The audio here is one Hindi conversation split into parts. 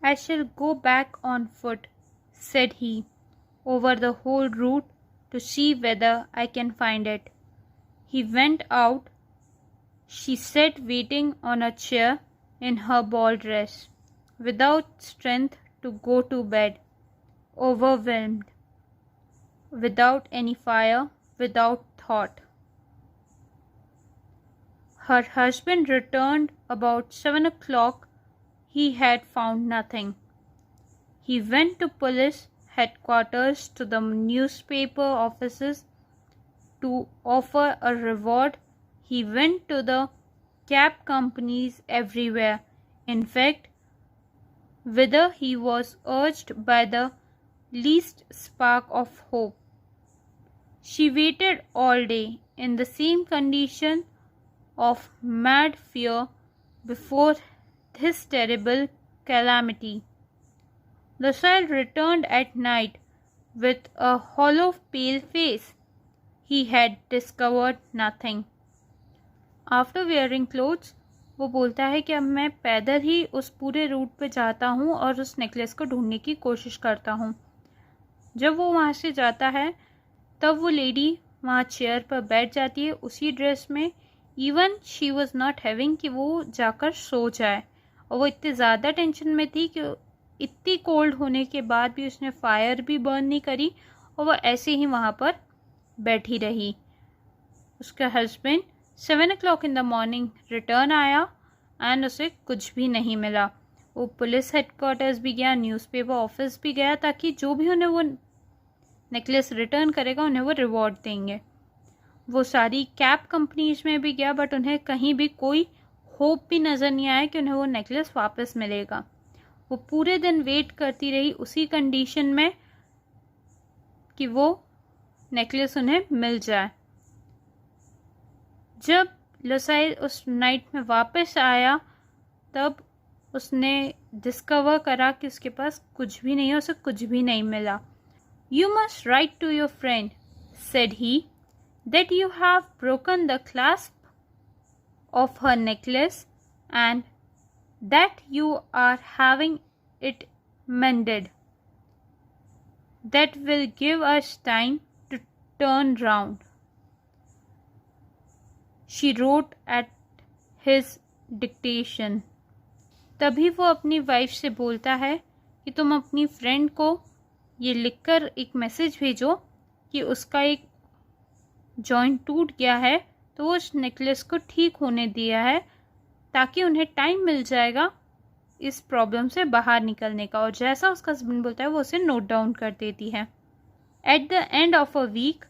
I shall go back on foot, said he, over the whole route to see whether I can find it. He went out. She sat waiting on a chair in her ball dress, without strength to go to bed, overwhelmed, without any fire, without thought. Her husband returned about 7 o'clock. He had found nothing. He went to police headquarters, to the newspaper offices to offer a reward. He went to the cab companies everywhere. In fact, whither he was urged by the least spark of hope. She waited all day in the same condition of mad fear before this terrible calamity. Lucille returned at night with a hollow, pale face. He had discovered nothing. After wearing clothes, वो बोलता है कि अब मैं पैदल ही उस पूरे रूट पे जाता हूँ और उस नेकलेस को ढूंढने की कोशिश करता हूँ. जब वो वहाँ से जाता है तब वो लेडी वहाँ चेयर पर बैठ जाती है उसी ड्रेस में. Even she was not having कि वो जाकर सो जाए, और वो इतनी ज़्यादा टेंशन में थी कि इतनी कोल्ड होने के बाद भी उसने फायर भी बर्न नहीं करी और वो ऐसे ही वहाँ पर बैठी रही. उसका husband 7 o'clock in the morning return आया एंड उसे कुछ भी नहीं मिला. वो पुलिस हेडक्वार्टर्स भी गया, न्यूज़पेपर ऑफिस भी गया, ताकि जो भी उन्हें वो नेकलेस रिटर्न करेगा उन्हें वो रिवॉर्ड देंगे. वो सारी कैब कंपनीज में भी गया, बट उन्हें कहीं भी कोई होप भी नज़र नहीं आया कि उन्हें वो नेकलेस वापस मिलेगा. वो पूरे दिन वेट करती रही उसी कंडीशन में कि वो नेकलेस उन्हें मिल जाए. जब लुसाइल उस नाइट में वापस आया तब उसने डिस्कवर करा कि उसके पास कुछ भी नहीं है, उसे कुछ भी नहीं मिला. "You must write to your friend," said he, "that you have broken the clasp of her necklace and that you are having it mended. That will give us time to turn round." She wrote at his dictation. तभी वो अपनी वाइफ से बोलता है कि तुम अपनी फ्रेंड को ये लिखकर एक मैसेज भेजो कि उसका एक जॉइंट टूट गया है, तो वो उस नेकलेस को ठीक होने दिया है, ताकि उन्हें टाइम मिल जाएगा इस प्रॉब्लम से बाहर निकलने का. और जैसा उसका हस्बैंड बोलता है वो उसे नोट डाउन कर देती है. At the end of a week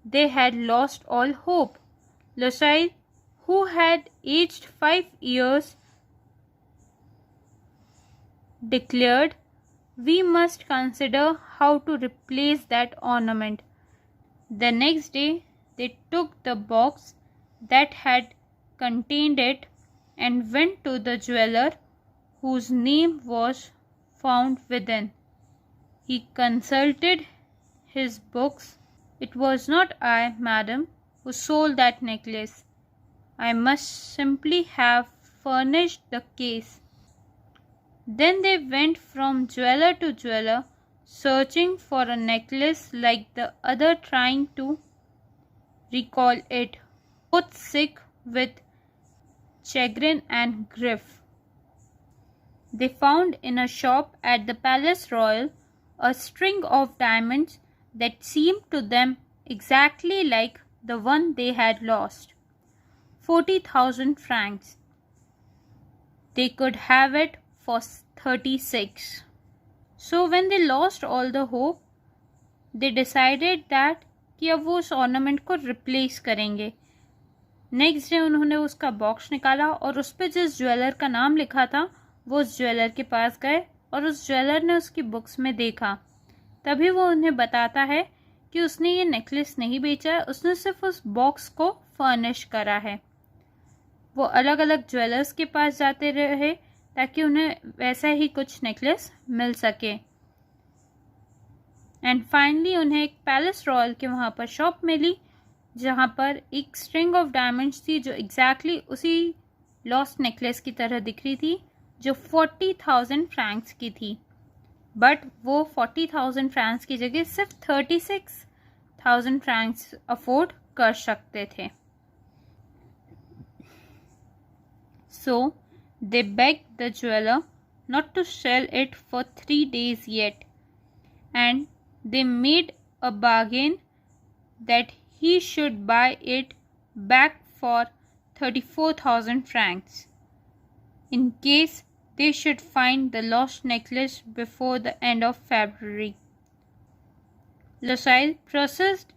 they had lost all hope. Lucille, who had aged 5 years, declared, "We must consider how to replace that ornament." The next day they took the box that had contained it and went to the jeweler whose name was found within. He consulted his books. "It was not I, madam, who sold that necklace. I must simply have furnished the case." Then they went from jeweler to jeweler, searching for a necklace like the other, trying to recall it, both sick with chagrin and grief. They found in a shop at the Palace Royal a string of diamonds that seemed to them exactly like the one they had lost. 40,000 francs. They could have it for 36. So when they lost all the hope, they decided that कि अब वो उस ऑर्नामेंट को रिप्लेस करेंगे. नेक्स्ट डे उन्होंने उसका बॉक्स निकाला और उस पर जिस ज्वेलर का नाम लिखा था वो उस ज्वेलर के पास गए और उस ज्वेलर ने उसकी बुक्स में देखा. तभी वो उन्हें बताता है कि उसने ये नेकलेस नहीं बेचा है, उसने सिर्फ उस बॉक्स को फर्निश करा है. वो अलग अलग ज्वेलर्स के पास जाते रहे ताकि उन्हें वैसा ही कुछ नेकलेस मिल सके. एंड फाइनली उन्हें एक पैलेस रॉयल के वहाँ पर शॉप मिली जहाँ पर एक स्ट्रिंग ऑफ डायमंड्स थी जो एग्जैक्टली उसी लॉस्ट नेकलेस की तरह दिख रही थी. जो 40,000 फ्रैंक्स की थी, बट वो 40,000 फ्रैंक्स की जगह सिर्फ 36,000 फ्रैंक्स अफोर्ड कर सकते थे. So they begged the jeweler not to sell it for 3 days yet, and they made a bargain that he should buy it back for 34,000 francs in case they should find the lost necklace before the end of February. Loisel processed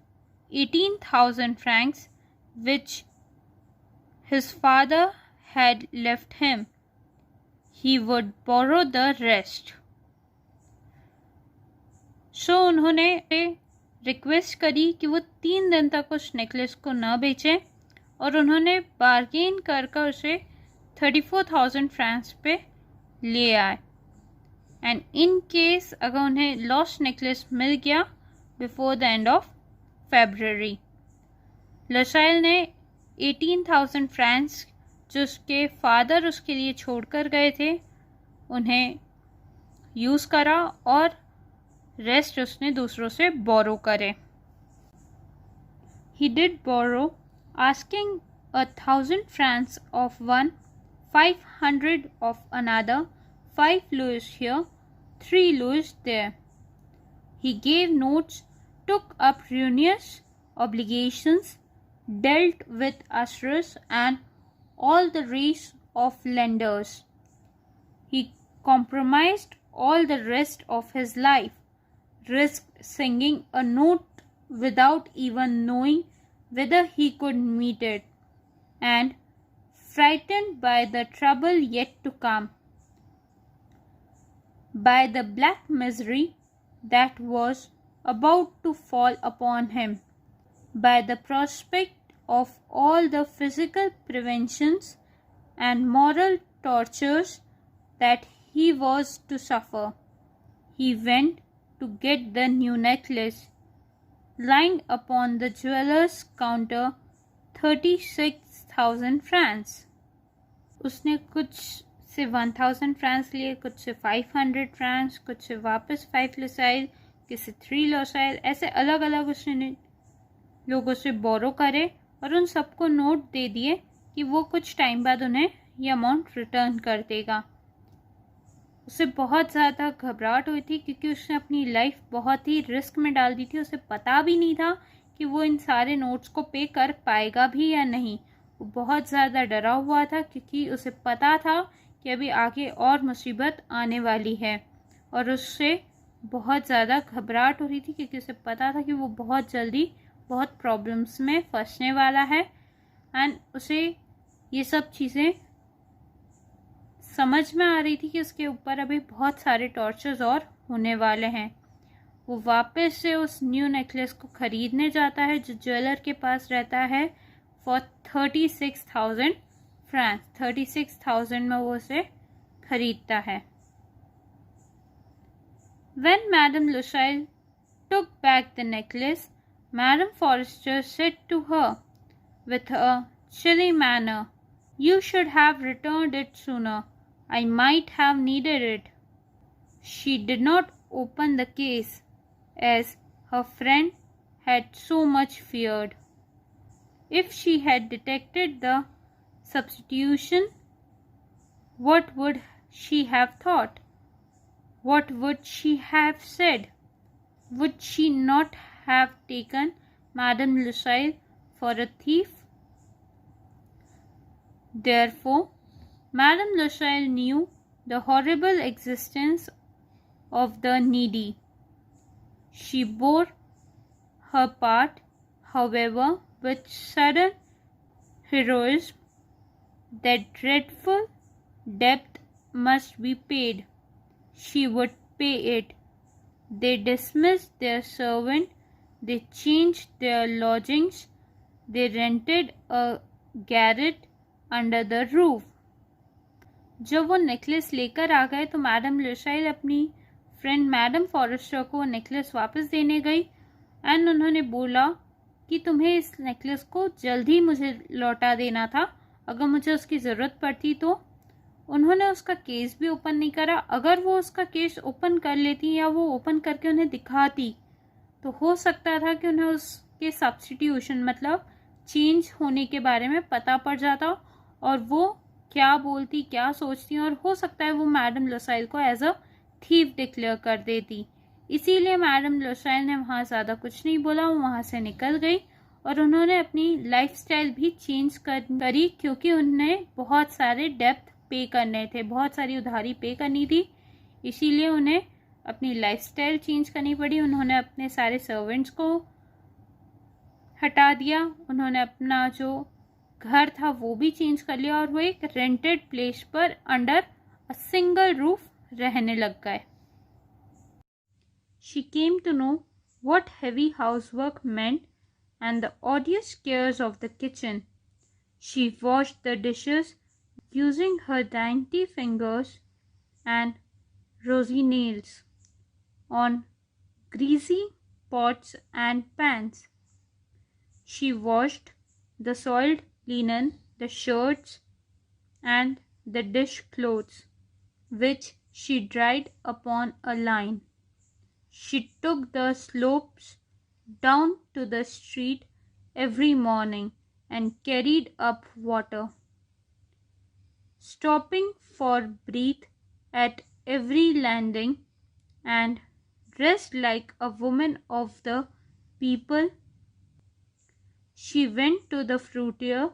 18,000 francs which his father had left him. He would borrow the rest. So उन्होंने रिक्वेस्ट करी कि वो 3 दिन तक उस नेकलेस को न बेचें, और उन्होंने बार्गेन कर उसे 34,000 फ्रैंक्स पे ले आए. एंड इन केस अगर उन्हें लॉस्ट नेकलेस मिल गया before the end of February, Loisel ने 18,000 फ्रैंक्स जो उसके फादर उसके लिए छोड़ कर गए थे उन्हें यूज़ करा, और रेस्ट उसने दूसरों से बोरो करे. He did borrow, asking 1,000 francs of one, 500 of another, 5 louis here, 3 louis there. He gave notes, took up ruinous obligations, dealt with usurers and all the race of lenders. He compromised all the rest of his life, risked singing a note without even knowing whether he could meet it, and frightened by the trouble yet to come, by the black misery that was about to fall upon him, by the prospect of all the physical preventions and moral tortures that he was to suffer, he went to get the new necklace, lying upon the jeweller's counter 36,000 francs. उसने कुछ से 1,000 फ्रांस लिए, कुछ से 500 फ्रांस, कुछ से वापस 5 लोसाइल, किसी 3 लोसाइल, ऐसे अलग अलग उसने लोगों से बोरो करे और उन सबको नोट दे दिए कि वो कुछ टाइम बाद उन्हें ये अमाउंट रिटर्न कर देगा. उसे बहुत ज़्यादा घबराहट हुई थी क्योंकि उसने अपनी लाइफ बहुत ही रिस्क में डाल दी थी. उसे पता भी नहीं था कि वो इन सारे नोट्स को पे कर पाएगा भी या नहीं. वो बहुत ज़्यादा डरा हुआ था क्योंकि उसे पता था कि अभी आगे और मुसीबत आने वाली है, और उससे बहुत ज़्यादा घबराहट हो रही थी क्योंकि उसे पता था कि वो बहुत जल्दी बहुत प्रॉब्लम्स में फंसने वाला है. एंड उसे ये सब चीज़ें समझ में आ रही थी कि उसके ऊपर अभी बहुत सारे टॉर्चर्स और होने वाले हैं. वो वापस से उस न्यू नेकलेस को ख़रीदने जाता है जो ज्वेलर के पास रहता है फॉर 36,000 फ्रैंक्स. 36,000 में वो उसे खरीदता है. When Madame Loisel took back the necklace, Madame Forrester said to her with a chilly manner, "You should have returned it sooner. I might have needed it." She did not open the case, as her friend had so much feared. If she had detected the substitution, what would she have thought? What would she have said? Would she not have taken Madame Loisel for a thief? Therefore, Madame Loisel knew the horrible existence of the needy. She bore her part, however, with sudden heroism. That dreadful debt must be paid. She would pay it. They dismissed their servant, they changed their lodgings, they rented a garret under the roof. जब वो नेकलेस लेकर आ गए तो मैडम लोसाइल अपनी फ्रेंड मैडम फॉरेस्टर को नेकलेस वापस देने गई एंड उन्होंने बोला कि तुम्हें इस नेकलेस को जल्द ही मुझे लौटा देना था, अगर मुझे उसकी ज़रूरत पड़ती तो उन्होंने उसका केस भी ओपन नहीं करा। अगर वो उसका केस ओपन कर लेती या वो ओपन करके उन्हें दिखाती तो हो सकता था कि उन्हें उसके सब्स्टिट्यूशन मतलब चेंज होने के बारे में पता पड़ जाता और वो क्या बोलती, क्या सोचती, और हो सकता है वो मैडम लोसाइल को एज अ थीफ डिक्लेयर कर देती। इसीलिए मैडम लोसाइल ने वहाँ ज़्यादा कुछ नहीं बोला, वो वहाँ से निकल गई और उन्होंने अपनी लाइफस्टाइल भी चेंज करी क्योंकि उन्हें बहुत सारे डेप्थ पे करने थे, बहुत सारी उधारी पे करनी थी। इसीलिए उन्हें अपनी लाइफस्टाइल चेंज करनी पड़ी। उन्होंने अपने सारे सर्वेंट्स को हटा दिया, उन्होंने अपना जो घर था वो भी चेंज कर लिया और वो एक रेंटेड प्लेस पर अंडर अ सिंगल रूफ रहने लग गए। She came to know what heavy housework meant and the odious cares of the kitchen. She washed the dishes using her dainty fingers and rosy nails on greasy pots and pans. She washed the soiled linen, the shirts, and the dish clothes, which she dried upon a line. She took the slopes down to the street every morning and carried up water, stopping for breath at every landing, and dressed like a woman of the people. She went to the fruiterer,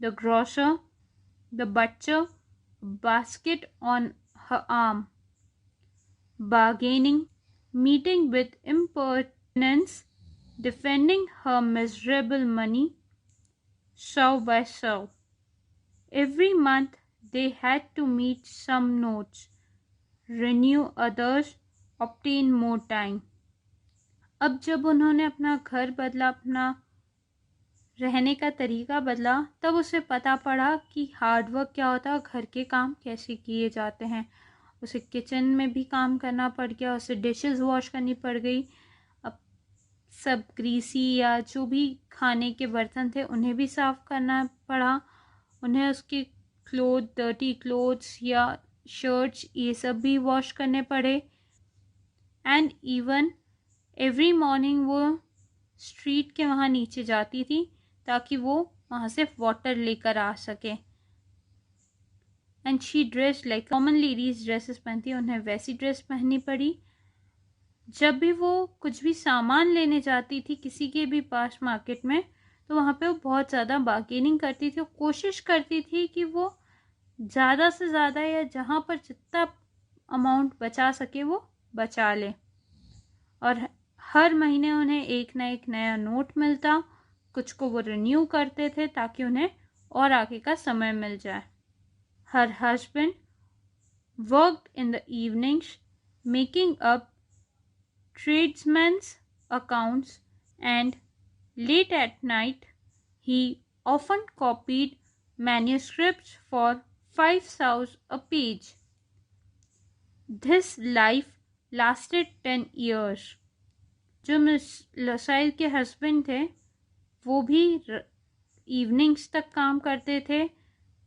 the grocer, the butcher, a basket on her arm, bargaining, meeting with impertinence, defending her miserable money, sow by sow. Every month they had to meet some notes, renew others, obtain more time. अब जब उन्होंने अपना घर बदला, अपना रहने का तरीका बदला, तब उसे पता पड़ा कि हार्डवर्क क्या होता है, घर के काम कैसे किए जाते हैं। उसे किचन में भी काम करना पड़ गया, उसे डिशेस वॉश करनी पड़ गई, अब सब ग्रीसी या जो भी खाने के बर्तन थे उन्हें भी साफ करना पड़ा, उन्हें उसके डर्टी क्लोथ्स या शर्ट्स ये सब भी वॉश करने पड़े। एंड इवन एवरी मॉर्निंग वो स्ट्रीट के वहाँ नीचे जाती थी ताकि वो वहाँ से वाटर लेकर आ सके। And she dress like common ladies dresses पहनती है, उन्हें वैसी ड्रेस पहननी पड़ी। जब भी वो कुछ भी सामान लेने जाती थी किसी के भी पास मार्केट में, तो वहाँ पे वो बहुत ज़्यादा बार्गेनिंग करती थी, कोशिश करती थी कि वो ज़्यादा से ज़्यादा या जहाँ पर जितना अमाउंट बचा सके वो बचा ले। और हर महीने उन्हें एक नया नोट मिलता, कुछ को वो रिन्यू करते थे ताकि उन्हें और आगे का समय मिल जाए। Her husband worked in the evenings making up tradesmen's accounts, and late at night he often copied manuscripts for 5 sous a page. This life lasted 10 years. जो मिस लोसाइल के हस्बैंड थे वो भी इवनिंग्स तक काम करते थे,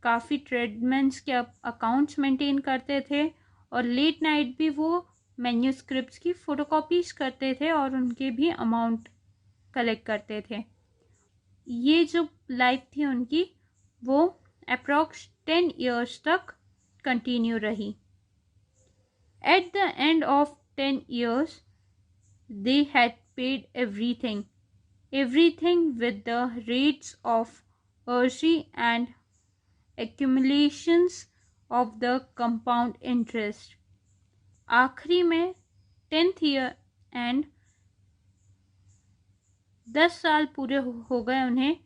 काफ़ी ट्रेडमेंट्स के अकाउंट्स मेंटेन करते थे और लेट नाइट भी वो मैन्यूस्क्रिप्ट्स की फ़ोटोकॉपीज़ करते थे और उनके भी अमाउंट कलेक्ट करते थे। ये जो लाइफ थी उनकी वो अप्रॉक्स 10 इयर्स तक कंटिन्यू रही। Eight the end of 10 years they had paid everything with the rates of usury and accumulations of the compound interest. आखिरी में 10th ईयर एंड 10 साल पूरे हो गए उन्हें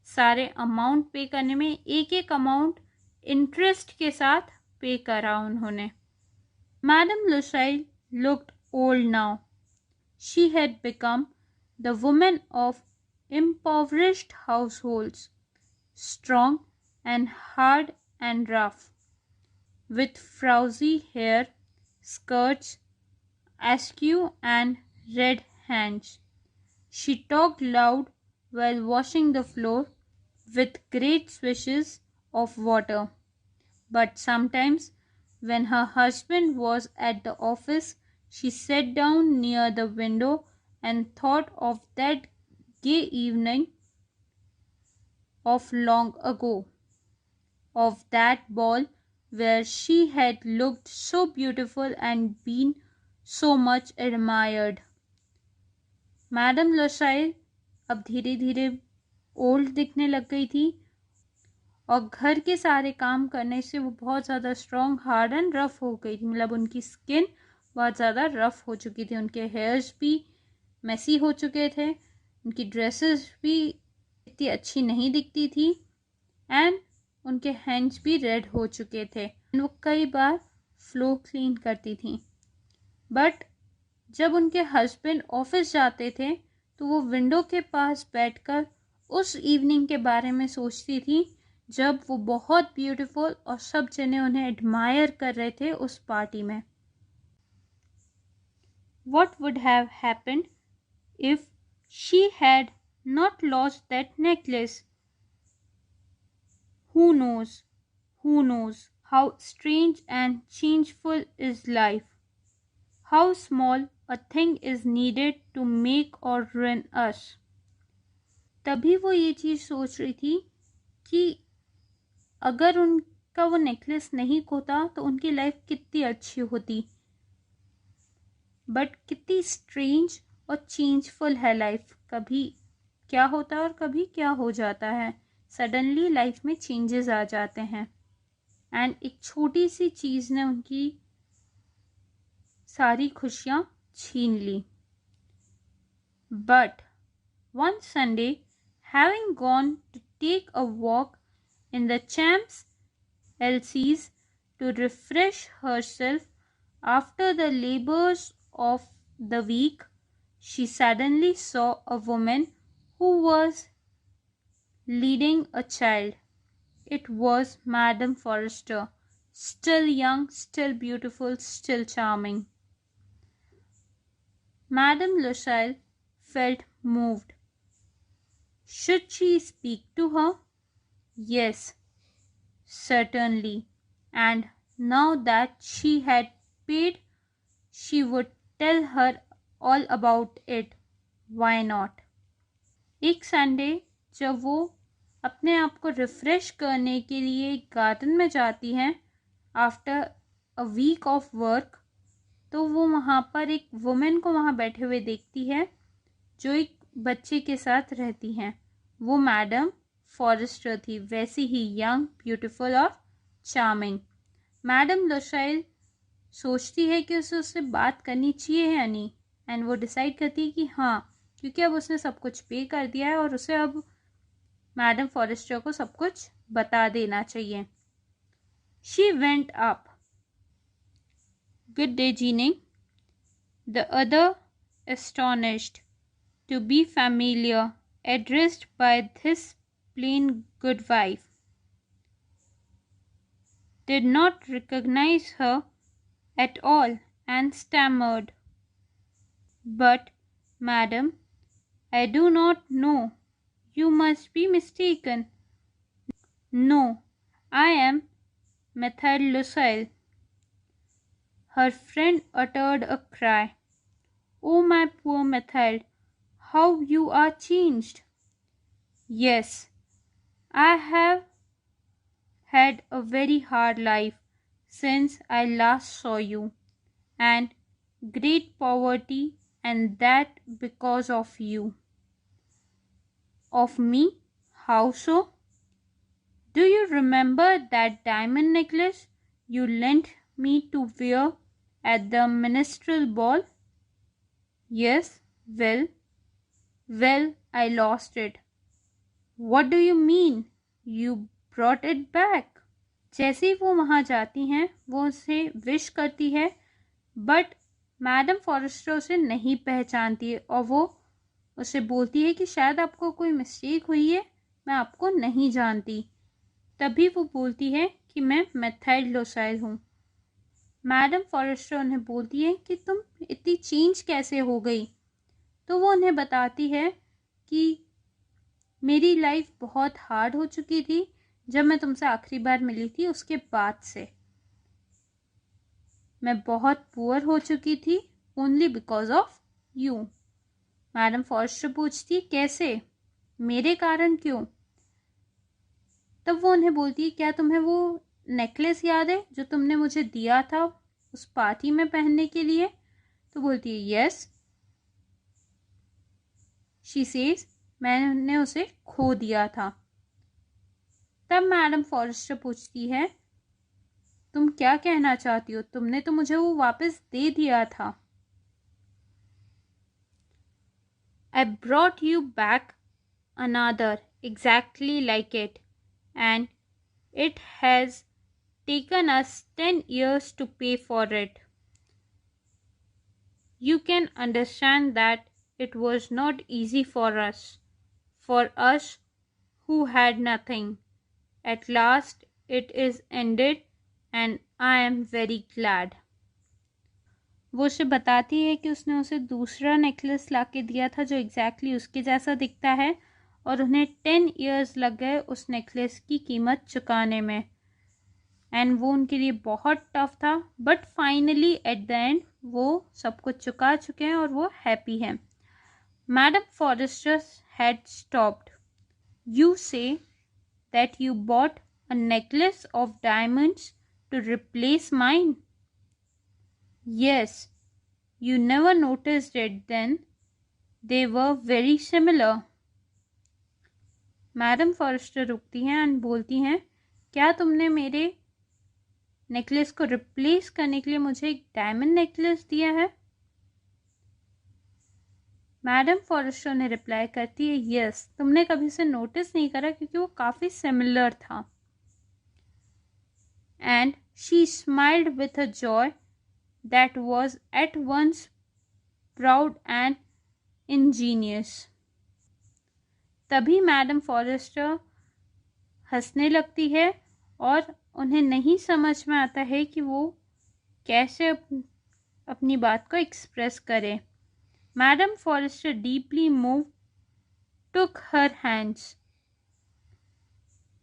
सारे अमाउंट पे करने में, एक एक अमाउंट इंटरेस्ट के साथ पे करा उन्होंने। Madam Loisel looked old now. She had become the woman of impoverished households, strong and hard and rough, with frowsy hair, skirts askew and red hands. She talked loud while washing the floor with great swishes of water, But sometimes, when her husband was at the office, she sat down near the window and thought of that gay evening of long ago, of that ball where she had looked so beautiful and been so much admired. Madam Loisel अब धीरे धीरे ओल्ड दिखने लग गई थी और घर के सारे काम करने से वो बहुत ज़्यादा स्ट्रॉन्ग, हार्ड एंड रफ हो गई थी. मतलब उनकी स्किन बहुत ज़्यादा रफ हो चुकी थी, उनके हेयर्स भी मैसी हो चुके थे, उनकी ड्रेसेस भी इतनी अच्छी नहीं दिखती थी एंड उनके हैंड्स भी रेड हो चुके थे. वो कई बार फ्लोर क्लीन करती थी. बट जब उनके हस्बैंड ऑफिस जाते थे तो वो विंडो के पास बैठकर उस इवनिंग के बारे में सोचती थी जब वो बहुत ब्यूटीफुल और सब जने उन्हें एडमायर कर रहे थे उस पार्टी में. What would have happened if she had not lost that necklace? Who knows? Who knows? How strange and changeful is life. How small a thing is needed to make or ruin us. तभी वो ये चीज़ सोच रही थी कि अगर उनका वो नेकलेस नहीं खोता तो उनकी लाइफ कितनी अच्छी होती. बट कितनी स्ट्रेंज और चेंजफुल है लाइफ. कभी क्या होता है और कभी क्या हो जाता है. सडनली लाइफ में चेंजेस आ जाते हैं एंड एक छोटी सी चीज़ ने उनकी सारी खुशियाँ छीन ली. But one Sunday, having gone to take a walk in the Champs-Élysées to refresh herself after the labors of the week, she suddenly saw a woman who was leading a child. It was Madame Forrester, still young, still beautiful, still charming. Madame Loisel felt moved. Should she speak to her? Yes, certainly. And now that she had paid, she would tell her all about it. Why not? एक संडे जब वो अपने आप को रिफ्रेश करने के लिए गार्डन में जाती हैं after a week of work, तो वो वहाँ पर एक वुमेन को वहाँ बैठे हुए देखती है जो एक बच्चे के साथ रहती हैं. वो मैडम फॉरेस्टर थी, वैसी ही यंग, ब्यूटीफुल और चार्मिंग. मैडम लोसाइल सोचती है कि उसे उससे बात करनी चाहिए या नहीं, एंड वो डिसाइड करती है कि हाँ, क्योंकि अब उसने सब कुछ पे कर दिया है और उसे अब मैडम फॉरेस्टर को सब कुछ बता देना चाहिए. She went up. Good day ginning. The other astonished to be familiar, addressed by this plain good wife, did not recognize her at all and stammered, "But, madam, I do not know. You must be mistaken. No, I am Mathilde Loisel." Her friend uttered a cry. "Oh, my poor Mathilde, how you are changed." "Yes, I have had a very hard life since I last saw you, and great poverty, and that because of you." "Of me? How so?" "Do you remember that diamond necklace you lent me to wear at the minstrel ball?" "Yes, well, I lost it." "What do you mean? You brought it back?" जैसे ही वो वहाँ जाती हैं वो उसे विश करती है, बट मैडम फॉरेस्टर उसे नहीं पहचानती है और वो उसे बोलती है कि शायद आपको कोई मिस्टेक हुई है, मैं आपको नहीं जानती. तभी वो बोलती है कि मैं मैथाइल लोसाइल हूँ. मैडम फॉरेस्टर उन्हें बोलती है कि तुम इतनी चेंज कैसे हो गई. तो वो उन्हें बताती है कि मेरी लाइफ बहुत हार्ड हो चुकी थी जब मैं तुमसे आखिरी बार मिली थी उसके बाद से। मैं बहुत पुअर हो चुकी थी only because of you. Madam Forrester पूछती, कैसे, मेरे कारण क्यों? तब वो उन्हें बोलती है, क्या तुम्हें वो नेकलेस याद है जो तुमने मुझे दिया था उस पार्टी में पहनने के लिए? तो बोलती है, यस। शी सेज, मैंने उसे खो दिया था। तब मैडम फॉरेस्टर पूछती है, तुम क्या कहना चाहती हो? तुमने तो मुझे वो वापस दे दिया था। I brought you back another exactly like it, and it has taken us 10 years to pay for it. You can understand that it was not easy for us who had nothing. At last it is ended, and I am very glad. वो उसे बताती है कि उसने उसे दूसरा नेकलेस लाके दिया था जो एग्जैक्टली उसके जैसा दिखता है, और उन्हें 10 इयर्स लग गए उस नेकलेस की कीमत चुकाने में। एंड वो उनके लिए बहुत टफ था, but finally at the and वो सब कुछ चुका चुके हैं और वो हैप्पी हैं। Madam Forrester had stopped. You say that you bought a necklace of diamonds to replace mine? Yes, you never noticed it then. They were very similar. Madam Forrester रुकती हैं एंड बोलती हैं, क्या तुमने मेरे नेकलेस को रिप्लेस करने के लिए मुझे एक डायमंड नेकलेस दिया है? मैडम फॉरेस्टर ने रिप्लाई करती है, यस, तुमने कभी उसे नोटिस नहीं करा क्योंकि वो काफ़ी सिमिलर था। And she smiled with a joy that was at once proud and ingenious. तभी मैडम फॉरेस्टर हंसने लगती है और उन्हें नहीं समझ में आता है कि वो कैसे अपनी बात को एक्सप्रेस करे। मैडम फॉरेस्टर डीपली मूव टुक हर हैंड्स।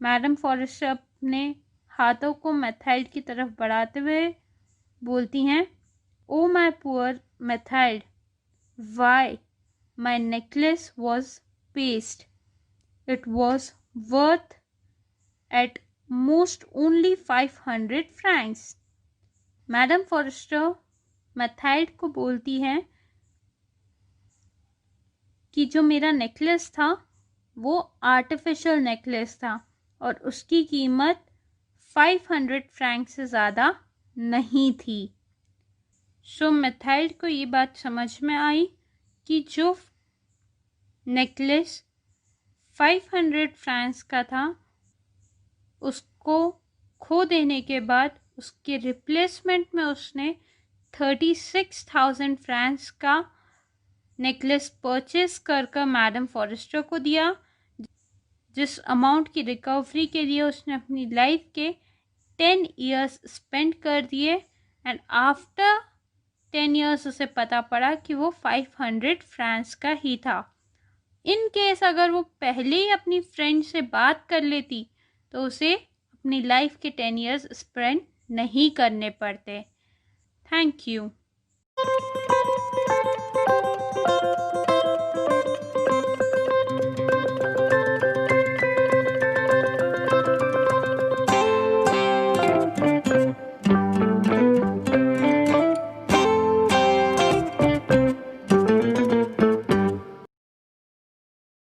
मैडम फॉरेस्टर अपने हाथों को मैथाइल्ड की तरफ बढ़ाते हुए बोलती हैं, oh my poor Mathilde, why my necklace was paste, it was worth at most only 500 francs। Madam Forestier Mathilde को बोलती हैं कि जो मेरा नेकलेस था वो आर्टिफिशियल नेकलेस था और उसकी कीमत 500 francs से ज़्यादा नहीं थी। सो मैथाइल्ड को ये बात समझ में आई कि जो नेकलेस 500 francs का था उसको खो देने के बाद उसके रिप्लेसमेंट में उसने 36,000 francs का नेकलेस परचेस कर मैडम फॉरेस्टर को दिया, जिस अमाउंट की रिकवरी के लिए उसने अपनी लाइफ के 10 years स्पेंड कर दिए। एंड आफ्टर 10 years उसे पता पड़ा कि वो 500 francs का ही था। इन केस अगर वो पहले ही अपनी फ्रेंड से बात कर लेती तो उसे अपनी लाइफ के 10 years स्पेंड नहीं करने पड़ते। Thank you.